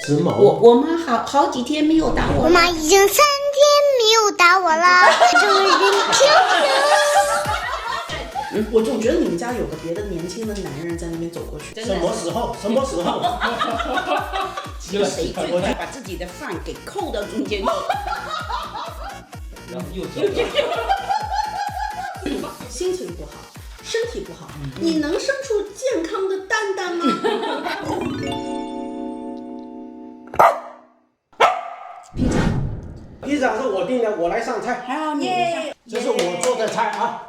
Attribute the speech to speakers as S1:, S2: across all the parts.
S1: 时髦。
S2: 我妈好几天没有打我了。
S3: 我妈已经3天没有打我了，这个人挺
S4: 我总觉得你们家有个别的年轻的男人在那边走过去。
S1: 什么时候？什么时候？
S2: 谁最快把自己的饭给扣到中间去？
S5: 然后又叫
S4: 心情不好，身体不好，你能生出健康的蛋蛋吗？
S1: 披萨是我订的，我来上菜。
S2: 还有你，
S1: 这是我做的菜啊。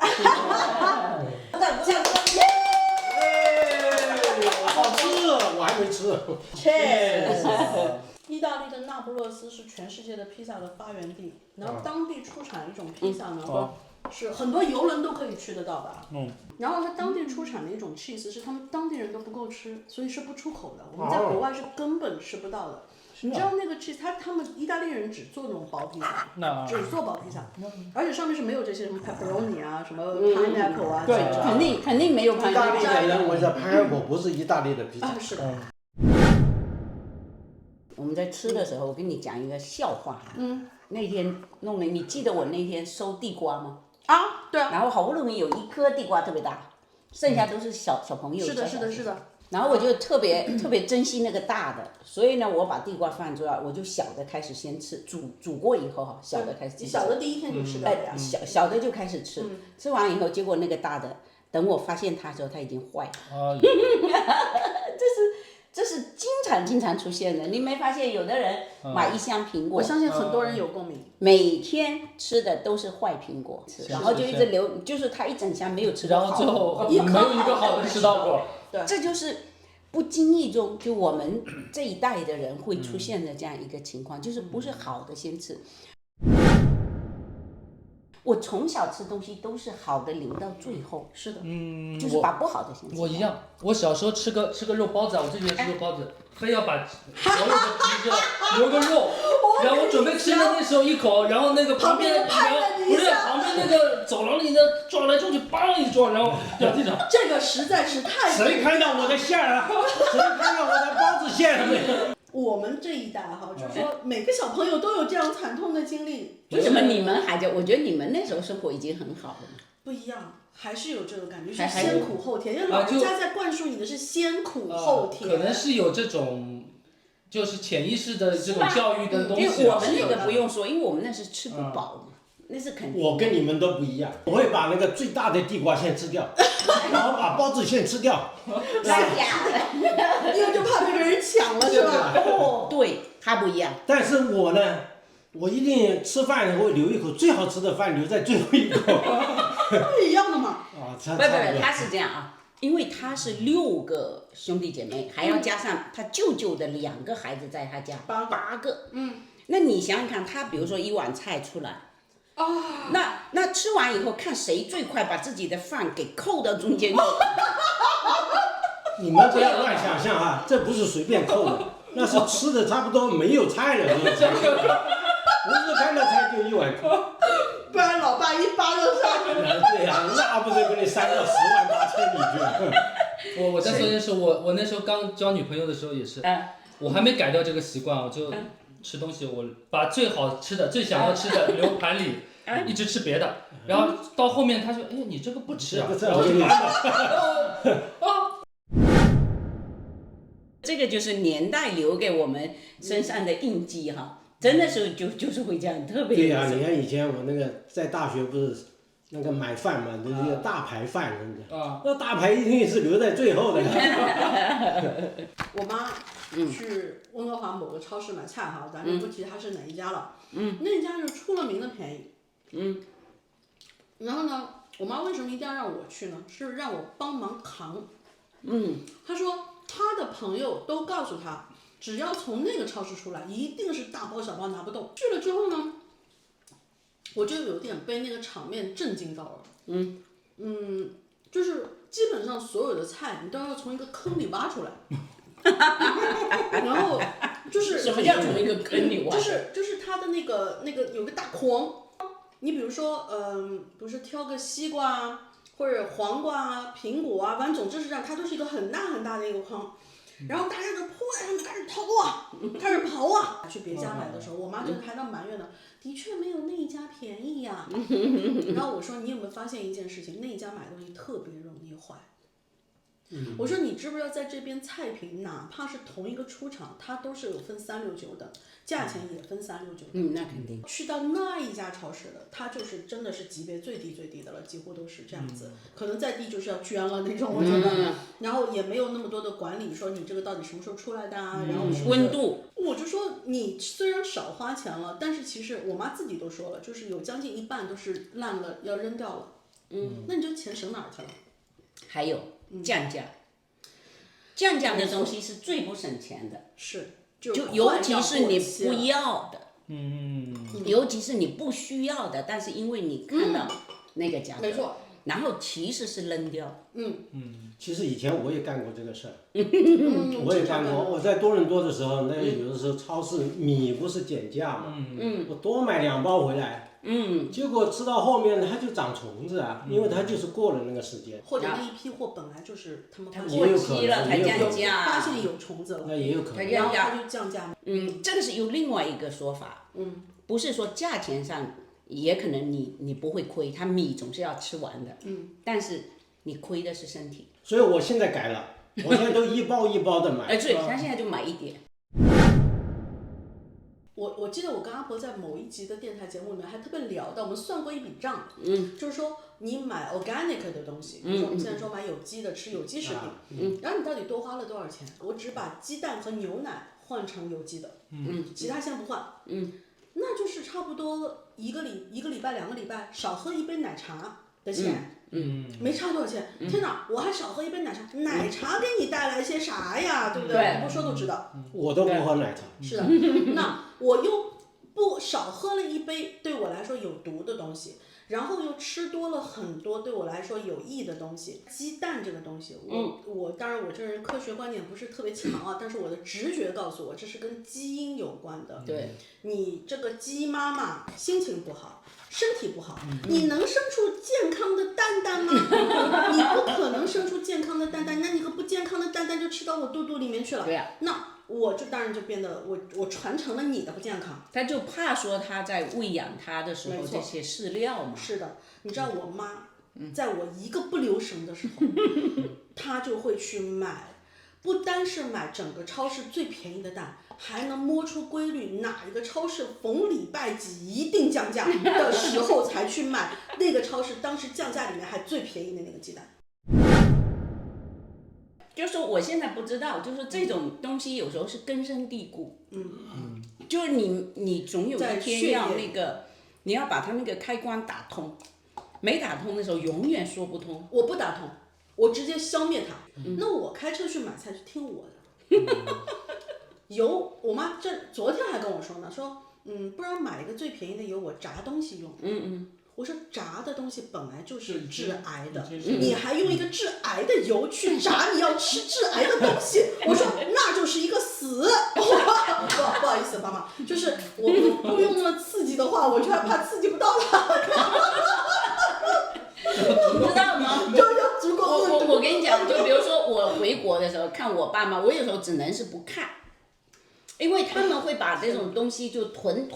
S1: 好吃，我还没吃。
S4: 意大利的那不勒斯是全世界的披萨的发源地，然后当地出产一种披萨呢，是很多游轮都可以去得到吧。然后它当地出产的一种 cheese 是他们当地人都不够吃，所以是不出口的。我们在国外是根本吃不到的。你知道那个 cheese，他们意大利人只做那种薄披萨，只做薄披萨，而且上面是没有这些什么 pepperoni 啊、什么 pineapple 啊，
S2: 对，肯定没有
S1: 意大利
S2: pineapple。
S1: 的人闻着 pineapple 不是意大利的披萨。
S4: 是的。
S2: 我们在吃的时候，我跟你讲一个笑话。那天弄了，你记得我那天收地瓜吗？
S4: 啊，对啊。
S2: 然后好不容易有一颗地瓜特别大，剩下都是小朋友。
S4: 是的，是的，是的。
S2: 然后我就特别珍惜那个大的，所以呢，我把地瓜放出来，我就小的开始先吃，煮过以后哈，小的开始吃。
S4: 小的第一天就吃掉了。
S2: 小的就开始吃，吃完以后，结果那个大的，等我发现它的时候，它已经坏了。这是经常出现的，你没发现有的人买一箱苹果，
S4: 我相信很多人有共鸣，
S2: 每天吃的都是坏苹果，然后就一直留，就是他一整箱没有吃到好的，
S5: 然后最后没有一个好的吃到过。
S4: 对，
S2: 这就是不经意中就我们这一代的人会出现的这样一个情况，就是不是好的先吃。我从小吃东西都是好的留到最后，
S4: 是的，
S2: 就是把不好的先吃。
S5: 我一样，我小时候吃个肉包子啊，我最喜欢吃肉包子，非要把所有的皮子留个肉，然后我准备吃的那时候一口，然后那个旁边那个走廊里的撞来撞去，梆一撞，然后掉地上。
S4: 这个实在是太……
S1: 谁看到我的馅儿啊？谁看到我的包子馅儿？
S4: 我们这一代哈，就是说每个小朋友都有这样惨痛的经历。
S2: 为什么你们还在？我觉得你们那时候生活已经很好了。
S4: 不一样，还是有这个感觉，是先苦后甜，因为老人家在灌输你的是先苦后甜。
S5: 可能是有这种，就是潜意识的这种教育的东西。
S2: 因为我们那个不用说，因为我们那是吃不饱嘛，那是肯定。
S1: 我跟你们都不一样，我会把那个最大的地瓜先吃掉，然后把包子先吃掉。
S2: 太假了，
S4: 因为就怕被别人抢了，是吧？
S2: 对，他不一样。
S1: 但是我呢，我一定吃饭会留一口，最好吃的饭留在最后一口。
S4: 不一样的嘛。
S2: 不，他是这样啊，因为他是6个兄弟姐妹，还要加上他舅舅的2个孩子在他家，8个。那你想想看，他比如说一碗菜出来。那吃完以后，看谁最快把自己的饭给扣到中间去。
S1: 你们不要乱想象啊，这不是随便扣的，那是吃的差不多没有菜了，不是看到菜就一碗扣，
S4: 不然老爸一巴掌上去。
S1: 对呀，那不是给你扇到10万8千里去。
S5: 我再说一件事，我那时候刚交女朋友的时候也是，我还没改掉这个习惯，我就吃东西，我把最好吃的、最想要吃的留盘里。一直吃别的，然后到后面他说：“哎，你这个不吃啊。”然后就
S2: 这个就是年代留给我们身上的印记哈，真的是就是会这样，特别。
S1: 对呀，你看以前我那个在大学不是那个买饭嘛，就是一个大排饭，那大排一定是留在最后的。
S4: 我妈去温哥华某个超市买菜哈，咱就不提它是哪一家了。那家是出了名的便宜。然后呢，我妈为什么一定要让我去呢？是让我帮忙扛。她说她的朋友都告诉她，只要从那个超市出来，一定是大包小包拿不动。去了之后呢，我就有点被那个场面震惊到了。就是基本上所有的菜你都要从一个坑里挖出来。然后就是
S2: 什么叫从一个坑里挖？
S4: 就是它的那个有个大筐，你比如说不是挑个西瓜啊，或者黄瓜啊、苹果啊，反正总之是这样，它都是一个很大很大的一个筐。然后大家都扑在上面开始偷啊，开始刨啊。去别家买的时候，我妈就还在埋怨呢，的确没有那一家便宜呀。然后我说你有没有发现一件事情，那一家买东西特别容易坏。我说你知不知道在这边菜品哪怕是同一个出厂，它都是有分369等，价钱也分369等。
S2: 那肯定。
S4: 去到那一家超市的，它就是真的是级别最低最低的了，几乎都是这样子，可能再低就是要捐了那种，我觉得。然后也没有那么多的管理，说你这个到底什么时候出来的啊，然后
S2: 温度。
S4: 我就说你虽然少花钱了，但是其实我妈自己都说了，就是有将近一半都是烂了要扔掉了。那你这钱省哪儿去了？
S2: 还有降价，降价的东西是最不省钱的，
S4: 是，
S2: 就尤其是你不要的，尤其是你不需要的，但是因为你看到那个价格，
S4: 没错，
S2: 然后其实是扔掉。
S1: 其实以前我也干过这个事儿，
S4: 我
S1: 我也干过。我在多伦多的时候，那有的时候超市米不是减价嘛，我多买2包回来，结果吃到后面它就长虫子啊，因为它就是过了那个时间，
S4: 或者那一批货本来就是他们
S2: 过期了才降价，
S4: 发现有虫子了，
S1: 那也有可能，
S4: 然后它就降价。
S2: 这个是有另外一个说法，不是说价钱上也可能你不会亏，它米总是要吃完的，但是你亏的是身体。
S1: 所以我现在改了，我现在都一包一包的买。
S2: 对，他现在就买一点。
S4: 我记得我跟阿婆在某一集的电台节目里面还特别聊到，我们算过一笔账，就是说你买 organic 的东西，比如说我们现在说买有机的，吃有机食品，然后你到底多花了多少钱？我只把鸡蛋和牛奶换成有机的，其他先不换，那就是差不多一个礼拜2个礼拜少喝一杯奶茶的钱。没差多少钱。天哪，我还少喝一杯奶茶，奶茶给你带来些啥呀？对不对？不说都知道。
S1: 我都不喝奶茶。
S4: 是的，那我又不少喝了一杯对我来说有毒的东西，然后又吃多了很多对我来说有益的东西。鸡蛋这个东西，我当然我这人科学观点不是特别强啊，但是我的直觉告诉我这是跟基因有关的。
S2: 对，
S4: 你这个鸡妈妈心情不好。身体不好，你能生出健康的蛋蛋吗？你不可能生出健康的蛋蛋，那你个不健康的蛋蛋就吃到我肚肚里面去了。
S2: 对呀，
S4: 那我就当然就变得我传承了你的不健康。
S2: 他就怕说他在喂养他的时候这些饲料嘛。
S4: 是的，你知道我妈，在我一个不留神的时候，她就会去买，不单是买整个超市最便宜的蛋。还能摸出规律，哪一个超市逢礼拜几一定降价的时候才去买那个超市当时降价里面还最便宜的那个鸡蛋。
S2: 就是说我现在不知道，就是这种东西有时候是根深蒂固。就是你总有一天要那个，你要把它那个开关打通，没打通的时候永远说不通。
S4: 我不打通，我直接消灭它。那我开车去买菜就听我的。油，我妈昨天还跟我说呢，说不然买一个最便宜的油，我炸东西用。我说炸的东西本来就是致癌的，你还用一个致癌的油去炸你要吃致癌的东西，我说那就是一个死。不好意思，妈妈，就是我不用那么刺激的话，我就害怕刺激不到它。
S2: 你知道吗？
S4: 就要足够温度。
S2: 我跟你讲，就比如说我回国的时候看我爸妈，我有时候只能是不看。因为他们会把这种东西就囤，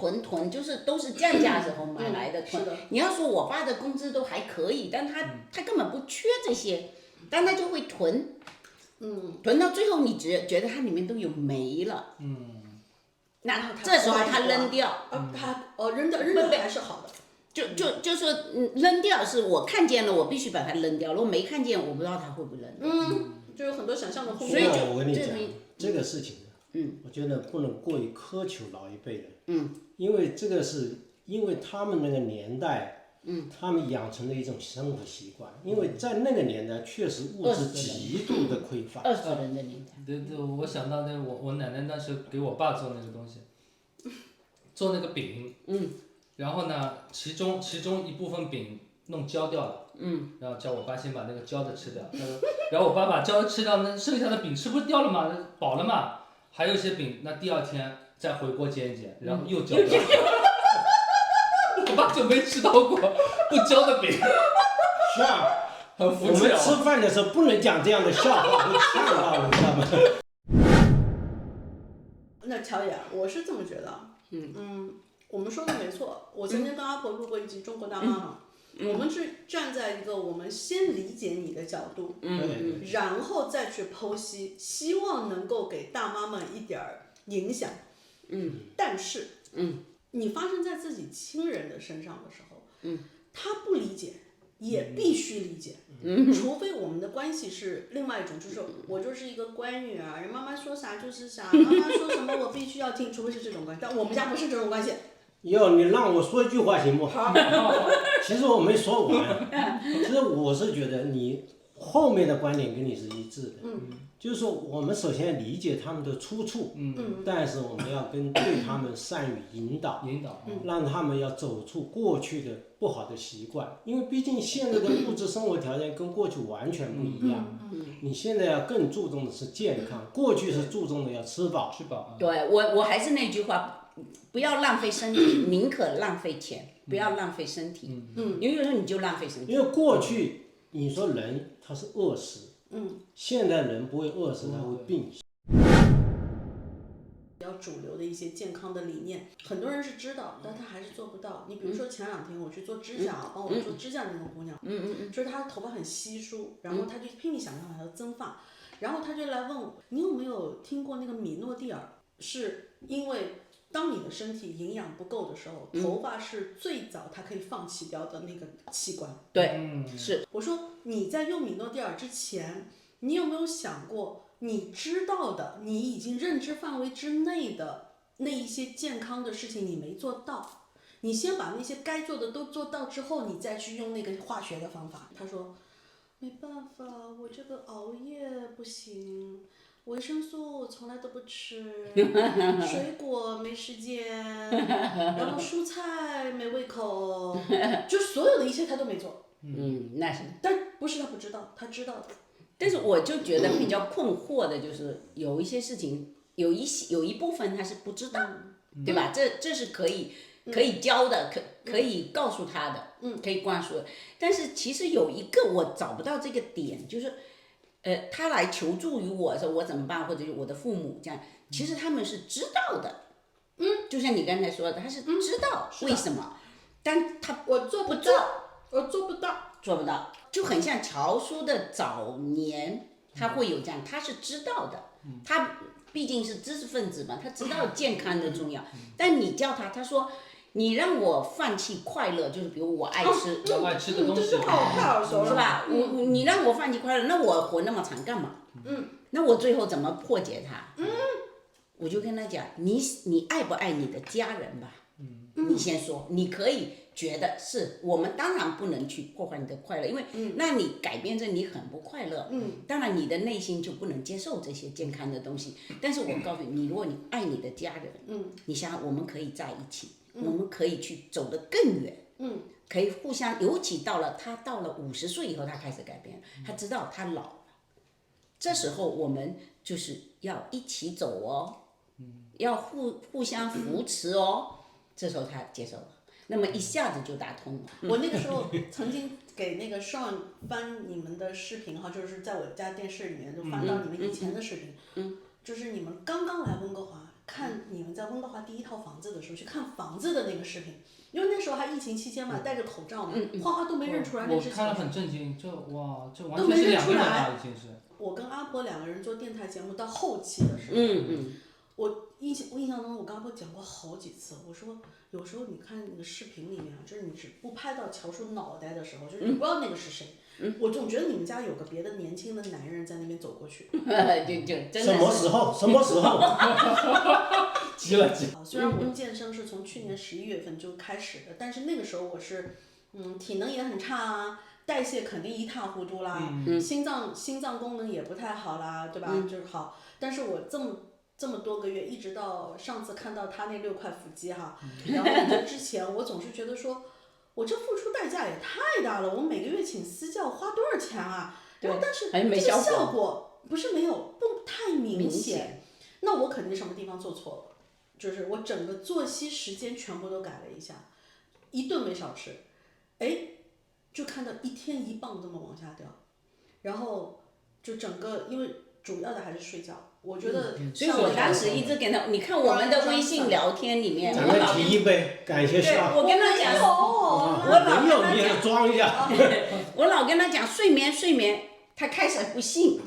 S2: 就是都是降价时候买来的囤。你要说我爸的工资都还可以，但他根本不缺这些，但他就会囤，囤到最后你觉得它里面都有霉了，那这时候他扔掉，
S4: 扔掉还是好的。
S2: 就说扔掉是我看见了，我必须把它扔掉了，我没看见我不知道他会不会扔。
S4: 就有很多想象的后
S2: 所以
S4: 果。
S1: 我跟你讲，这个事情。我觉得不能过于苛求老一辈人，因为这个是因为他们那个年代，他们养成的一种生活习惯，因为在那个年代确实物质极度的匮乏。
S2: 20人的年代。
S5: 对，我想到那我奶奶当时给我爸做那个东西，做那个饼，然后呢，其中一部分饼弄焦掉了，然后叫我爸先把那个焦的吃掉，然后我爸把焦的吃掉，那剩下的饼吃不掉了嘛，饱了嘛。还有一些饼，那第2天再回锅煎一煎，然后又焦掉。我爸就没吃到过不焦的饼。
S1: 是啊，
S5: 很服气。
S1: 我们吃饭的时候不能讲这样的笑话，会呛到，你知道吗？
S4: 那乔野，我是这么觉得，我们说的没错。我曾经跟阿婆录过一集《中国大妈妈》，我们是站在一个我们先理解你的角度，然后再去剖析，希望能够给大妈们一点影响。但是，你发生在自己亲人的身上的时候，他不理解。也必须理解，除非我们的关系是另外一种，就是我就是一个乖女儿，妈妈说啥就是啥，妈妈说什么我必须要听，除非是这种关系，但我们家不是这种关系。
S1: 你让我说一句话行不？其实我没说完，其实我是觉得你后面的观点跟你是一致的，就是说我们首先理解他们的出处，但是我们要对他们善于引导，让他们要走出过去的不好的习惯，因为毕竟现在的物质生活条件跟过去完全不一样，你现在要更注重的是健康，过去是注重的要吃饱。
S2: 对，我还是那句话，不要浪费身体，宁可浪费钱，不要浪费身体。因为有时候你就浪费身体。
S1: 因为过去你说人他是饿死，现在人不会饿死，他会病死。
S4: 比较主流的一些健康的理念，很多人是知道，但他还是做不到。你比如说前2天我去做指甲，帮我做指甲那个姑娘，就是她头发很稀疏，然后她就拼命想办法要增发，然后她就来问我，你有没有听过那个米诺地尔？是因为当你的身体营养不够的时候，头发是最早它可以放弃掉的那个器官。
S2: 对，是。
S4: 我说你在用米诺地尔之前，你有没有想过？你知道的，你已经认知范围之内的那一些健康的事情你没做到，你先把那些该做的都做到之后，你再去用那个化学的方法。他说没办法，我这个熬夜不行，维生素我从来都不吃，水果没时间，然后蔬菜没胃口，就所有的一切他都没做。
S2: 那是。
S4: 但不是他不知道，他知道的。
S2: 但是我就觉得比较困惑的就是有一些事情，有一部分他是不知道，对吧？这是可以教的，可以告诉他的，可以灌输的。但是其实有一个我找不到这个点，就是他来求助于我说我怎么办，或者是我的父母这样，其实他们是知道的，就像你刚才说的，他是知道为什么，但他
S4: 我做不到，我做不到。
S2: 做不到，就很像乔叔的早年，他会有这样，他是知道的，他毕竟是知识分子嘛，他知道健康的重要。但你叫他说你让我放弃快乐，就是比如我爱吃，
S5: 我爱吃的东西，
S4: 这太耳熟了，
S2: 是吧？你让我放弃快乐，那我活那么长干嘛？那我最后怎么破解它？我就跟他讲，你爱不爱你的家人吧？你先说，你可以觉得是我们当然不能去破坏你的快乐，因为那你改变着你很不快乐，当然你的内心就不能接受这些健康的东西。但是我告诉你，如果你爱你的家人，你想我们可以在一起，我们可以去走得更远，可以互相，尤其他到了50岁以后，他开始改变，他知道他老了，这时候我们就是要一起走哦，要互相扶持哦。这时候他接受了，那么一下子就打通了。
S4: 我那个时候曾经给那个 Sean 翻你们的视频哈，就是在我家电视里面就翻到你们以前的视频，就是你们刚刚来温哥华看你们在温哥华第1套房子的时候去看房子的那个视频，因为那时候还疫情期间嘛，戴着口罩嘛，花花都没认出来那是。
S5: 我看了很震惊，这完全是2个人了，已经是。
S4: 我跟阿婆2个人做电台节目到后期的时候，我印象中我跟阿婆讲过好几次，我说有时候你看那个视频里面，就是你只不拍到乔叔脑袋的时候，就是你不知道那个是谁，我总觉得你们家有个别的年轻的男人在那边走过去。
S2: 就真的
S1: 什么时候？急了。
S4: 虽然我健身是从去年11月份就开始的，但是那个时候我是体能也很差啊，代谢肯定一塌糊涂啦，心脏功能也不太好啦，对吧？就是好，但是我这么多个月，一直到上次看到他那6块腹肌哈，然后这之前我总是觉得说，我这付出代价也太大了，我每个月请私教花多少钱啊？然后但是这个效果不是没有，不太明显，那我肯定什么地方做错了，就是我整个作息时间全部都改了一下，一顿没少吃，就看到1天1磅这么往下掉，然后就整个因为主要的还是睡觉。我觉得
S2: 所以我当时一直跟他，你看我们的微信聊天里面，
S1: 咱们提一杯，感谢
S2: 对，
S1: 上。
S2: 我跟他讲，
S1: 没有，你也装一下。
S2: 我老跟他讲睡眠，他开始不信。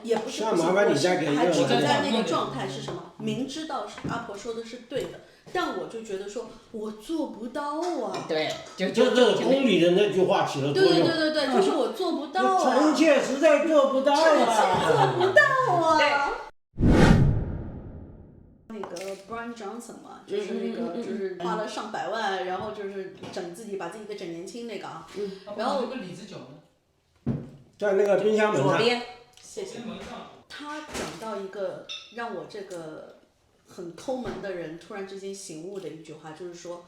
S4: 也不是
S1: 那麻烦你再给
S4: 还处
S1: 一个
S4: 在那个状态是什么？明知道是阿婆说的是对的，但我就觉得说我做不到啊。
S2: 对，
S1: 就这个公里的那句话起了作用。
S4: 对，就是我做不到啊。
S1: 臣妾实在做不到啊。
S4: 做不到啊。那个 Brian Johnson 嘛，就是那个就是花了上百万，然后就是把自己给整年轻那个啊。然后
S5: 这个李子酒呢？
S1: 在那个冰箱门上。
S2: 左边。
S4: 谢谢。他讲到一个让我这个很抠门的人突然之间醒悟的一句话，就是说，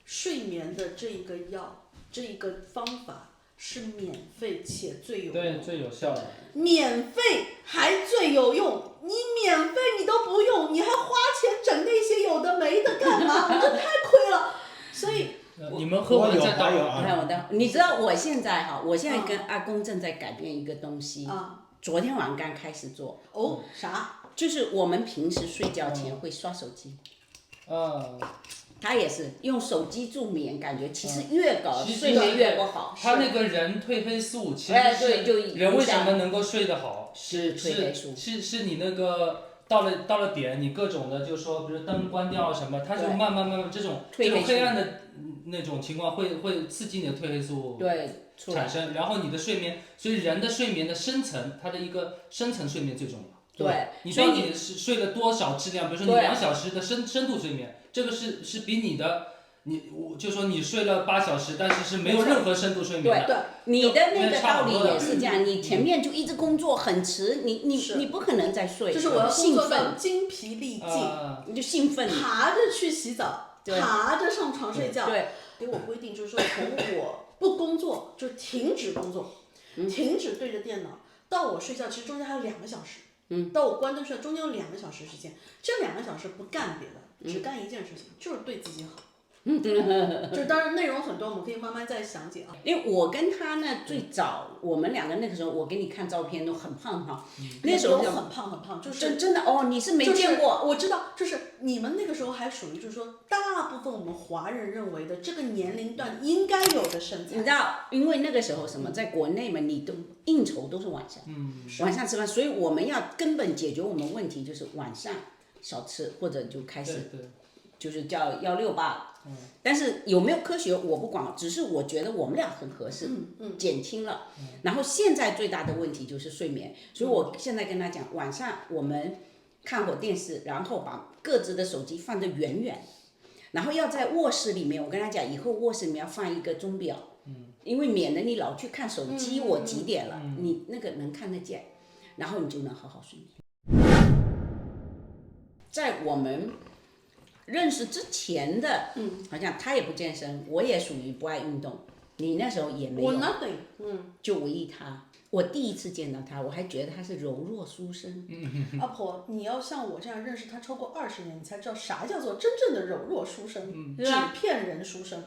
S4: 睡眠的这一个药，这一个方法是免费且最有用。
S5: 对，最有效的。
S4: 免费还最有用，你免费你都不用，你还花钱整那些有的没的干嘛？你这太亏了。所以。
S5: 你们喝完再倒。
S2: 你知道我现在跟阿公正在改变一个东西。昨天晚上刚开始做。
S4: 啥？
S2: 就是我们平时睡觉前会刷手机。他也是用手机助眠，感觉其实越搞睡眠越不好。
S5: 他那个人褪黑素其实是人为什么能够睡得好？
S2: 是褪黑素。
S5: 是你那个到了点，你各种的就说，比如灯关掉什么，它就慢慢这种黑暗的那种情况会刺激你的褪黑素产生，然后你的睡眠，所以人的睡眠的深层，它的一个深层睡眠最重要。
S2: 对，
S5: 你到底是睡了多少质量？比如说你2小时的深度睡眠，这个是比你的就说你睡了8小时，但是没有任何深度睡眠的。
S2: 对，你的那个道理也是这样，你前面就一直工作很迟，你不可能再睡。
S4: 就是我要工作到精疲力尽，
S2: 你就兴奋，
S4: 爬着去洗澡，爬着上床睡觉。
S2: 对，
S4: 给我规定就是说，从我不工作就停止工作，停止对着电脑，到我睡觉，其实中间还有2个小时。到我关灯睡觉中间有2个小时时间，这2个小时不干别的，只干一件事情，就是对自己好。就当然内容很多，我们可以慢慢再详解啊。
S2: 因为我跟他呢，最早我们2个那个时候，我给你看照片都很胖哈，那时候
S4: 很胖，就是
S2: 真的哦，你是没见过。
S4: 我知道，就是你们那个时候还属于就是说，大部分我们华人认为的这个年龄段应该有的身材。
S2: 你知道，因为那个时候什么，在国内嘛，你都应酬都是晚上，晚上吃饭，所以我们要根本解决我们问题就是晚上少吃，或者就开始就是叫168。但是有没有科学我不管，只是我觉得我们俩很合适，减轻了。然后现在最大的问题就是睡眠，所以我现在跟他讲，晚上我们看会电视，然后把各自的手机放得远远，然后要在卧室里面，我跟他讲，以后卧室里面要放一个钟表，因为免得你老去看手机，我几点了，你那个能看得见，然后你就能好好睡眠。在我们认识之前的，好像他也不健身，我也属于不爱运动，你那时候也没有，
S4: 我 nothing，
S2: 就唯一他。我第一次见到他，我还觉得他是柔弱书生。
S4: 阿婆，你要像我这样认识他超过20年，你才知道啥叫做真正的柔弱书生，纸片人书生。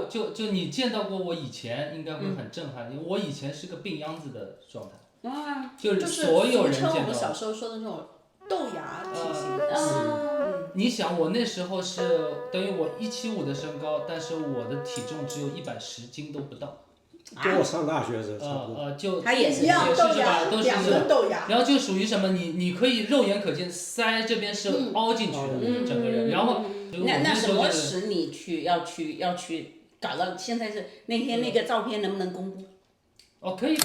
S5: 就你见到过我以前，应该会很震撼，因为我以前是个病秧子的状态，就是所有人见到。
S4: 我们小时候说的那种豆芽体型。
S5: 你想我那时候是等于我175的身高，但是我的体重只有110斤都不到。
S1: 跟我上大学的时候差不多。
S5: 就
S2: 他也是
S5: 是吧，都是
S4: 2根豆芽。
S5: 然后就属于什么，你可以肉眼可见腮这边是凹进去的，整个人。然后
S2: 那什么使你要去搞到现在是那天那个照片能不能公布？
S5: 可以。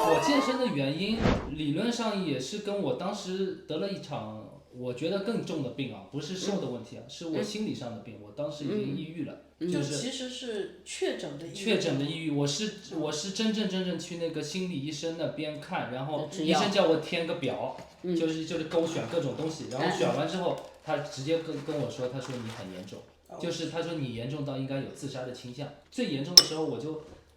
S5: 我健身的原因，理论上也是跟我当时得了一场我觉得更重的病啊，不是瘦的问题啊，是我心理上的病。我当时已经抑郁了，就是
S4: 其实是确诊的抑郁。
S5: 确诊的抑郁，我是真正去那个心理医生那边看，然后医生叫我填个表，就是勾选各种东西，然后选完之后，他直接跟我说，他说你很严重，就是他说你严重到应该有自杀的倾向。最严重的时候，我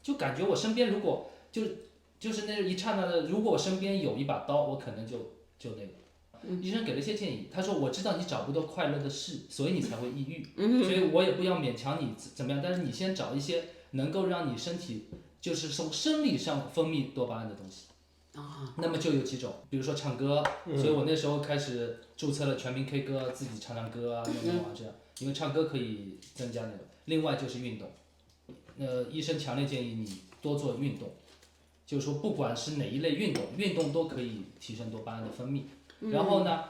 S5: 就感觉我身边如果就是那一刹那的，如果我身边有一把刀，我可能就那个。医生给了一些建议，他说我知道你找不到快乐的事，所以你才会抑郁，所以我也不要勉强你怎么样，但是你先找一些能够让你身体就是从生理上分泌多巴胺的东西。那么就有几种，比如说唱歌，所以我那时候开始注册了全民 K 歌，自己唱唱歌啊，弄啊这样，因为唱歌可以增加那个。另外就是运动，医生强烈建议你多做运动，就是说不管是哪一类运动，运动都可以提升多巴胺的分泌。然后呢，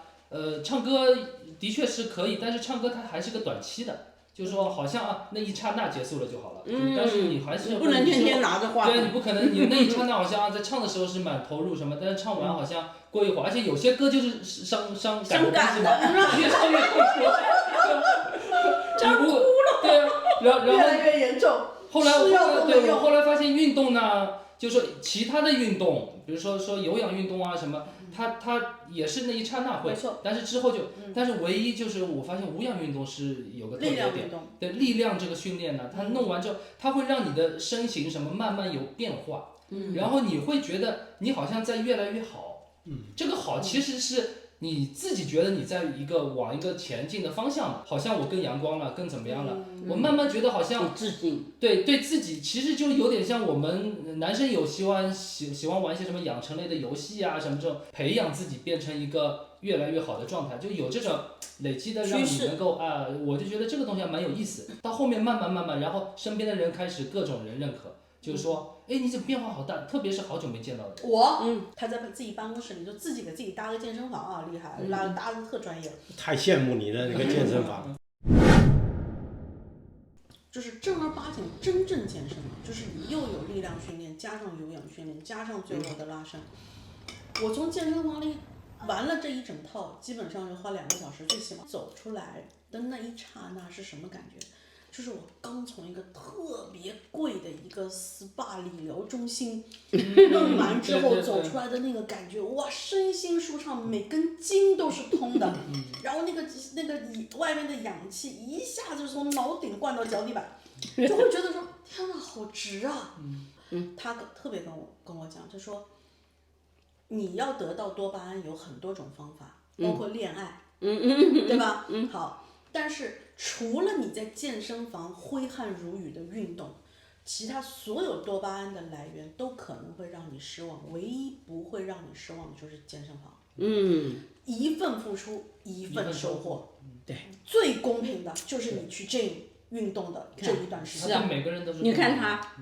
S5: 唱歌的确是可以，但是唱歌它还是个短期的。就是说，好像啊，那一刹那结束了就好了。但是你还是
S2: 不能天天拿着话筒。
S5: 对，你不可能，你那一刹那好像在唱的时候是蛮投入什么，但是唱完好像过一会儿，而且有些歌就是伤感的东西嘛，越唱越痛苦，
S2: 唱哭了。
S5: 对啊，然后
S4: 越来越严重。
S5: 后来我后来发现运动呢，就是说其他的运动，比如说有氧运动啊什么，它也是那一刹那会，但是之后就，但是唯一就是我发现无氧运动是有个特别点，对力量这个训练呢，它弄完之后，它会让你的身形什么慢慢有变化，然后你会觉得你好像在越来越好，这个好其实是你自己觉得你在往一个前进的方向嘛，好像我更阳光了，更怎么样了，我慢慢觉得好像
S2: 自信，
S5: 对自己其实就有点像我们男生喜欢玩一些什么养成类的游戏啊什么这种，培养自己变成一个越来越好的状态，就有这种累积的让你能够我就觉得这个东西还蛮有意思。到后面慢慢，然后身边的人开始各种人认可，就是说，哎，你怎么变化好大，特别是好久没见到的。
S4: 他在自己办公室里就自己给自己搭个健身房啊，厉害，搭的特专业。
S1: 太羡慕你的那个健身房。
S4: 就是正儿八经真正健身了，就是你又有力量训练，加上有氧训练，加上最后的拉伸。我从健身房里完了这一整套，基本上就花2个小时，最起码走出来的那一刹那是什么感觉？就是我刚从一个特别贵的一个 SPA 理疗中心弄完之后走出来的那个感觉，哇，身心舒畅，每根筋都是通的，然后那个外面的氧气一下就从脑顶灌到脚底板，就会觉得说天哪，好值啊！他特别跟我讲，就说你要得到多巴胺有很多种方法，包括恋爱，对吧？好，但是除了你在健身房挥汗如雨的运动，其他所有多巴胺的来源都可能会让你失望，唯一不会让你失望的就是健身房。一份付出一份收获，
S2: 对，
S4: 最公平的就是你去 gym 运动的这一段时间。
S5: 是啊，每个人都是。
S2: 你看他，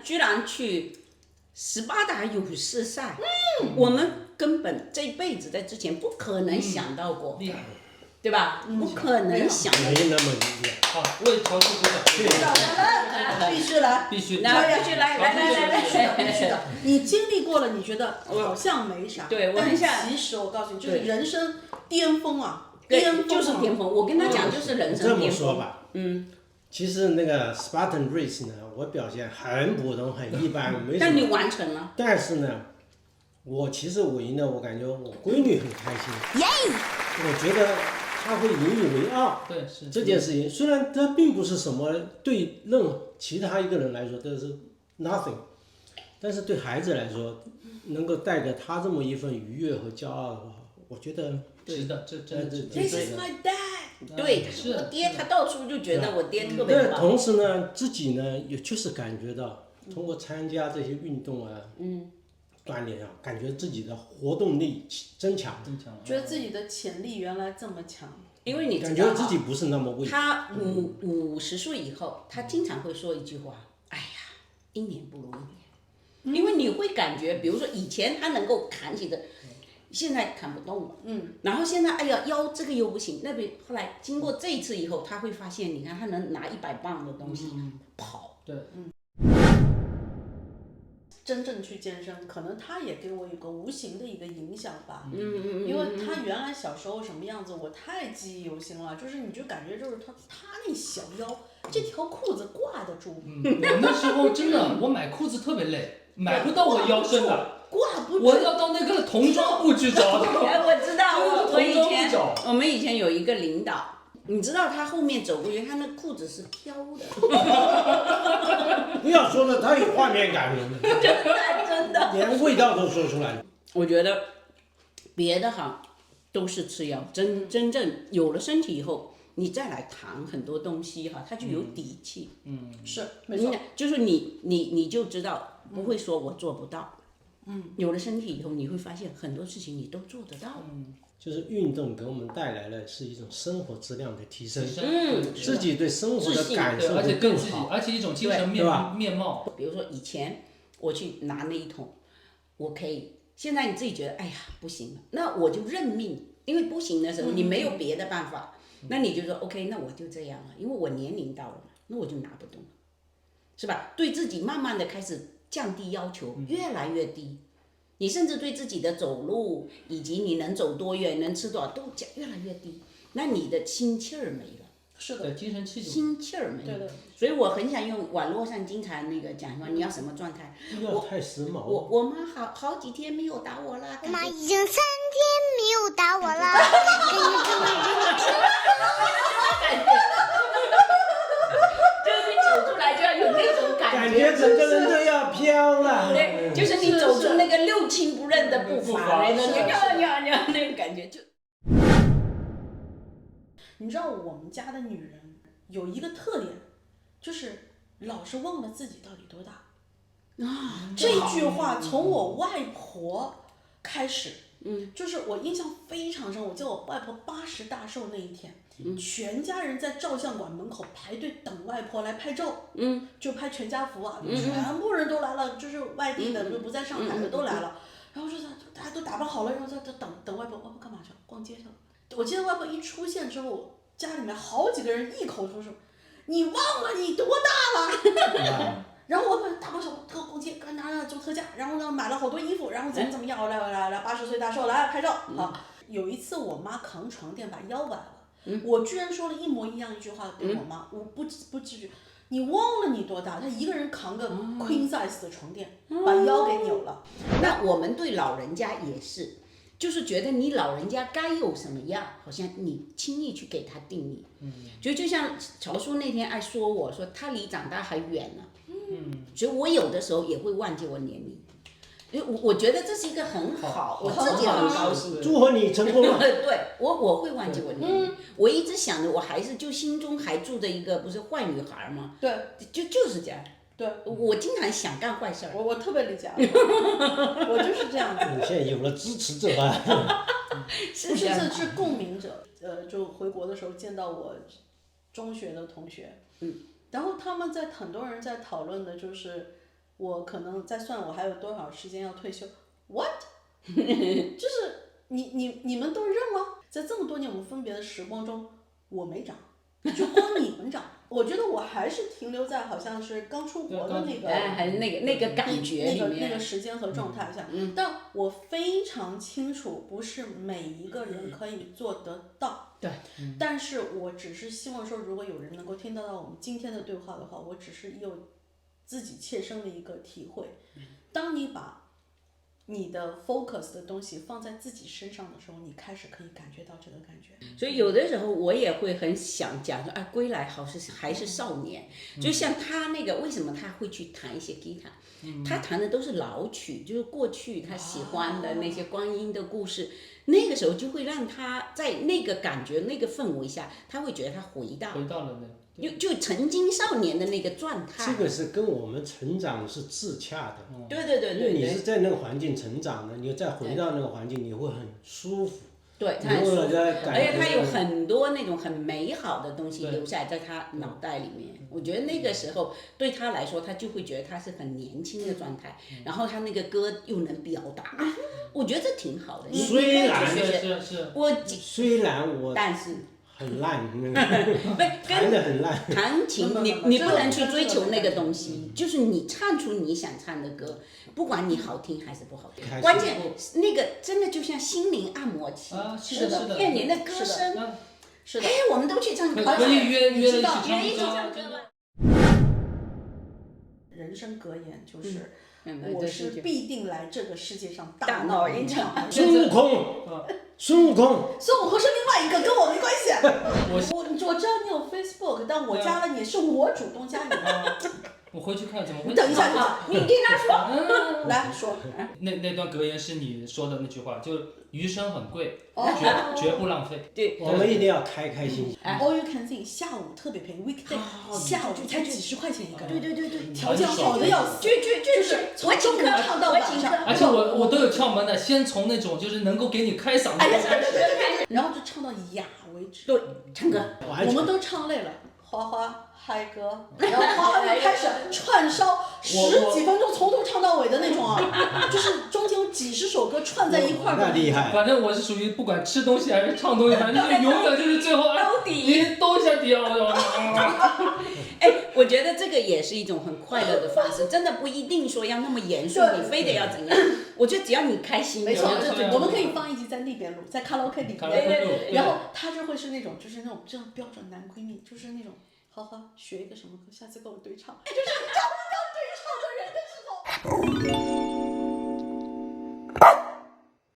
S2: 居然去18打勇士赛，我们根本这辈子在之前不可能想到过，
S5: 厉害，
S2: 对吧？不可能想到。
S1: 没那么厉害。
S5: 好，为陶叔鼓掌。
S4: 必须来，
S5: 必须，
S2: 来，必须来，
S4: 必须的。你经历过了，你觉得好像没啥，
S2: 对，
S4: 但其实我告诉你，就是人生巅峰啊，巅峰
S2: 就是巅峰。我跟他讲，就是人生巅峰。
S1: 这么说吧，其实那个 Spartan Race 呢，我表现很普通，很一般，没什么。
S2: 但你完成了。
S1: 但是呢，其实我赢了，我感觉我闺女很开心。我觉得她会引以为傲。
S5: 对，是
S1: 这件事情，虽然它并不是什么对其他一个人来说都是 nothing， 但是对孩子来说，能够带给他这么一份愉悦和骄傲的话，我觉得
S5: 值得，这真的值得。
S4: This is my dad。
S2: 对，我爹他到处就觉得我爹特别棒。
S1: 但同时呢，自己呢也确实感觉到，通过参加这些运动啊，锻炼啊，感觉自己的活动力增强，
S4: 觉得自己的潜力原来这么强。
S2: 因为你知道，
S1: 感觉自己不是那么畏。
S2: 他50岁以后，他经常会说一句话：“哎呀，一年不如一年。”因为你会感觉，比如说以前他能够扛起的，现在扛不动了。然后现在哎呀腰这个又不行，那边后来经过这一次以后，他会发现，你看他能拿100磅的东西跑。
S5: 对。
S4: 真正去健身，可能他也给我一个无形的一个影响吧。因为他原来小时候什么样子，我太记忆犹新了。就是你就感觉就是他那小腰，这条裤子挂得住。
S5: 我那时候真的，我买裤子特别累，买不到我腰身的。
S4: 挂不住。
S5: 我要到那个童装部去找。
S2: 哎，我知道，我们以前有一个领导。你知道他后面走过去，他那裤子是飘的。
S1: 不要说了，他有画面感了，
S2: 真的，
S1: 连味道都说出来了。
S2: 我觉得别的哈都是次要，真正有了身体以后，你再来谈很多东西哈，他就有底气。
S4: 是没错，
S2: 就是你就知道不会说我做不到。有了身体以后，你会发现很多事情你都做得到。
S1: 就是运动给我们带来的是一种生活质量的提升，
S5: 对
S1: 自己对生活的感受
S5: 而且
S1: 会
S5: 更自己，
S1: 更好。
S5: 而且一种精神面貌。
S2: 比如说以前我去拿那一桶，我可以，现在你自己觉得哎呀不行了，那我就认命，因为不行的时候你没有别的办法，那你就说 OK， 那我就这样了，因为我年龄到了，那我就拿不动了，是吧？对自己慢慢的开始降低要求，越来越低。你甚至对自己的走路以及你能走多远、能吃多少都越来越低，那你的心气儿没了。
S4: 是的，
S5: 对，精神气质。
S2: 心气儿没了。
S4: 对的。
S2: 所以我很想用网络上经常那个讲说你要什么状态。
S1: 不要太时髦。
S2: 我妈好几天没有打我了。
S3: 我妈已经3天没有打我了，给你这么
S2: 就是你走出来就要有那种
S1: 感觉整个人都要飘了。
S2: 对，就是你走出那个六亲不认的步伐来了，你那个感觉就。
S4: 你知道我们家的女人有一个特点，就是老是忘了自己到底多大。这句话从我外婆开始，就是我印象非常深。我记得我外婆80大寿那一天，全家人在照相馆门口排队等外婆来拍照，就拍全家福啊，全部人都来了，就是外地的，就不在上海的都来了。然后就是大家都打扮好了，然后在等外婆。外婆干嘛去了？逛街去了。我记得外婆一出现之后，家里面好几个人异口同声：“你忘了你多大了？”然后我大包小包特逛街，拿了做特价，然后呢买了好多衣服，然后怎么样，来80岁大寿来拍照啊！有一次我妈扛床垫把腰崴了，我居然说了一模一样一句话给我妈，我不至于，你忘了你多大？她一个人扛个 queen size 的床垫，把腰给扭了。
S2: 那我们对老人家也是。就是觉得你老人家该有什么样，好像你轻易去给他定义。就像乔叔那天爱说我说他离长大还远呢。所以我有的时候也会忘记我年龄，因为我觉得这是一个很好，我自己很高兴。
S1: 祝贺你成功了。
S2: 对，我会忘记我年龄。我一直想着我还是就心中还住着一个不是坏女孩吗？
S4: 对，
S2: 就是这样。
S4: 对，
S2: 我经常想干坏事儿。
S4: 我特别理解，我就是这样子。
S1: 你现在有了支持者啊。
S4: 不是，这是共鸣者。就回国的时候见到我中学的同学，然后他们很多人在讨论的就是我可能在算我还有多少时间要退休。What？ 就是你们都认了，在这么多年我们分别的时光中，我没长，就光你们长。我觉得我还是停留在好像是刚出国的那个，
S2: 还是那个感觉里面，
S4: 那个时间和状态下。但我非常清楚，不是每一个人可以做得到。
S2: 对。
S4: 但是我只是希望说，如果有人能够听得到我们今天的对话的话，我只是有自己切身的一个体会。当你把你的 focus 的东西放在自己身上的时候，你开始可以感觉到这个感觉。
S2: 所以有的时候我也会很想讲说，哎，归来还是少年。就像他那个，为什么他会去弹一些吉他？他弹的都是老曲，就是过去他喜欢的那些光阴的故事。那个时候就会让他在那个感觉、那个氛围下，他会觉得他回到
S5: 了那
S2: 就曾经少年的那个状态。
S1: 这个是跟我们成长是自洽的。
S2: 对。
S1: 因为你是在那个环境成长的，你再回到那个环境，你会很舒服。
S2: 对，他很舒服，
S1: 而
S2: 且他有很多那种很美好的东西留下在他脑袋里面。我觉得那个时候对他来说，他就会觉得他是很年轻的状态，然后他那个歌又能表达，我觉得这挺好的。
S1: 虽然
S2: 但是
S1: 很烂，
S2: 弹
S1: 得很烂。
S2: 弹琴，你不能去追求那个东西，就是你唱出你想唱的歌，不管你好听还是不好听，关键那个真的就像心灵按摩器，
S5: 是的，
S2: 骗人的歌声。
S4: 是的，
S2: 哎，我们都去唱歌，
S5: 可以约
S2: 一起唱歌吗？
S4: 人生格言就是。我是必定来这个世界上大
S2: 闹
S4: 一场。
S1: 孙悟空是另
S4: 外一个，跟我没关系。我知道你有 Facebook， 但我加了你是我主动加你的。
S5: 我回去看怎么回事。
S4: 等一下，
S2: 你听他说。
S4: 来说。
S5: 那段格言是你说的那句话，就余生很贵，绝不浪费。
S2: 对，
S1: 我们一定要开开心心。
S4: All you can see， 下午特别便宜 ，weekday 下午才几十块钱一个人。
S2: 对，
S4: 条件好的要死。
S2: 就是
S4: 从中午唱到晚上。
S5: 而且我都有窍门的，先从那种就是能够给你开嗓的开始，
S4: 然后就唱到哑为止。
S2: 对，唱歌。
S4: 我们都唱累了，花花。嗨歌，然后花花又开始串烧10几分钟，从头唱到尾的那种啊，就是中间有几十首歌串在一块儿。
S1: 那厉害。
S5: 反正我是属于不管吃东西还是唱东西，反正就永远就是最后你兜一下底
S2: 哎，我觉得这个也是一种很快乐的方式，真的不一定说要那么严肃，你非得要怎样。我觉得只要你开心。
S4: 没错，我们可以放一集在那边录，在卡拉 OK 里面。
S2: 对。
S4: 然后她就会是那种，就是那种这样标准男闺蜜，就是那种。花花学一个什么歌，下次跟我对唱，就是你找不到对唱的人的时候。